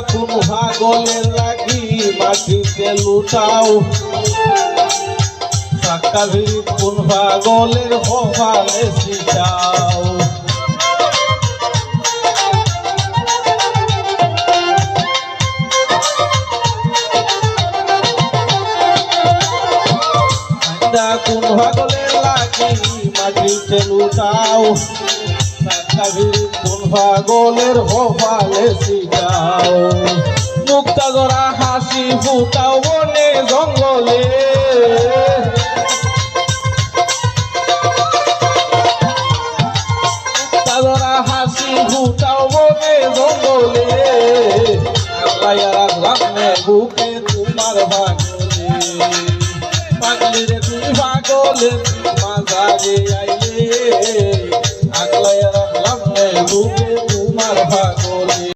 কোন পাগলের লাগি মাটিতে লুটাও সাক্কা ভিড় কোন পাগলের কপালে ছিটাও কোন পাগলের লাগি মাটিতে লুটাও সাক্কা ভিড় কোন পাগলের কপালে ছিটাও মুক্তা ধরা হাসি ফুটাও বনে জঙ্গলে মুক্তা ধরা হাসি ফুটাও বনে জঙ্গলে রাখলাম বুকে তোমার পাগলে পাগলি রে তুমি পাগলে মাঝারে আইলে আগলাইয়া রাখলাম বুকে তোমার পাগলে।